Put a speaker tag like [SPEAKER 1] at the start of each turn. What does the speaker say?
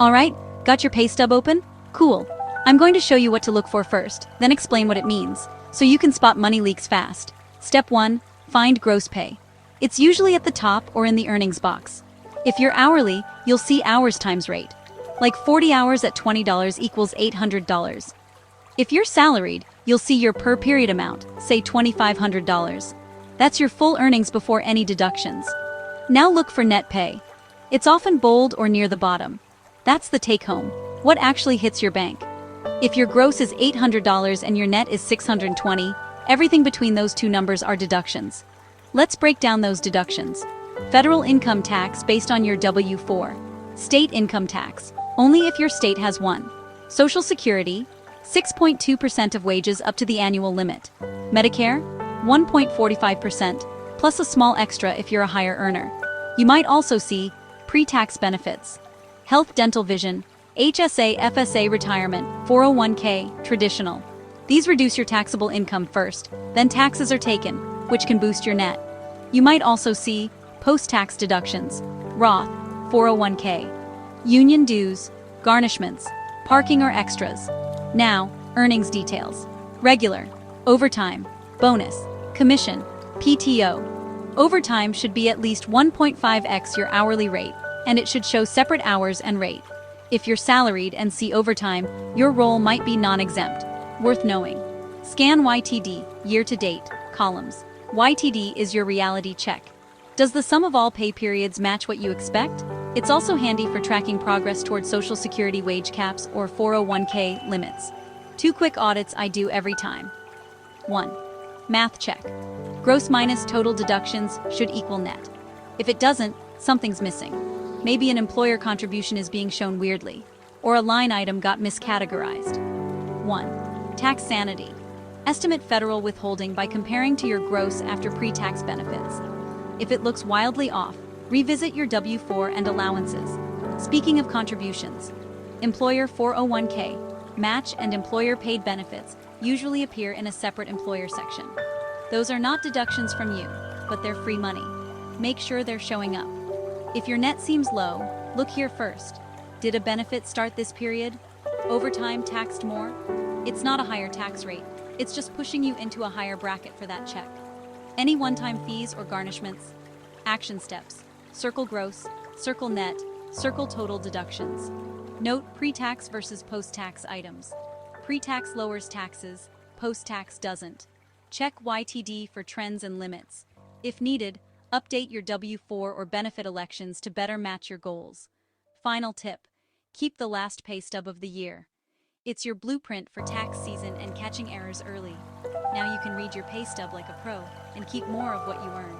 [SPEAKER 1] Alright, got your pay stub open? Cool. I'm going to show you what to look for first, then explain what it means, so you can spot money leaks fast. Step 1. Find gross pay. It's usually at the top or in the earnings box. If you're hourly, you'll see hours times rate. Like 40 hours at $20 equals $800. If you're salaried, you'll see your per period amount, say $2,500. That's your full earnings before any deductions. Now look for net pay. It's often bold or near the bottom. That's the take-home, what actually hits your bank. If your gross is $800 and your net is $620, everything between those two numbers are deductions. Let's break down those deductions. Federal income tax based on your W-4. State income tax, only if your state has one. Social Security, 6.2% of wages up to the annual limit. Medicare, 1.45%, plus a small extra if you're a higher earner. You might also see pre-tax benefits. Health, dental, vision, HSA, FSA, retirement, 401k, traditional. These reduce your taxable income first, then taxes are taken, which can boost your net. You might also see post-tax deductions, Roth, 401k, union dues, garnishments, parking or extras. Now, earnings details. Regular, overtime, bonus, commission, PTO. Overtime should be at least 1.5x your hourly rate, and it should show separate hours and rate. If you're salaried and see overtime, your role might be non-exempt. Worth knowing. Scan YTD, year-to-date, columns. YTD is your reality check. Does the sum of all pay periods match what you expect? It's also handy for tracking progress towards Social Security wage caps or 401k limits. 2 quick audits I do every time. 1. Math check. Gross minus total deductions should equal net. If it doesn't, something's missing. Maybe an employer contribution is being shown weirdly, or a line item got miscategorized. 1. Tax sanity. Estimate federal withholding by comparing to your gross after pre-tax benefits. If it looks wildly off, revisit your W-4 and allowances. Speaking of contributions, employer 401k, match and employer-paid benefits usually appear in a separate employer section. Those are not deductions from you, but they're free money. Make sure they're showing up. If your net seems low, look here first. Did a benefit start this period? Overtime taxed more? It's not a higher tax rate. It's just pushing you into a higher bracket for that check. Any one-time fees or garnishments? Action steps. Circle gross, circle net, circle total deductions. Note pre-tax versus post-tax items. Pre-tax lowers taxes, post-tax doesn't. Check YTD for trends and limits. If needed, update your W-4 or benefit elections to better match your goals. Final tip: keep the last pay stub of the year. It's your blueprint for tax season and catching errors early. Now you can read your pay stub like a pro and keep more of what you earn.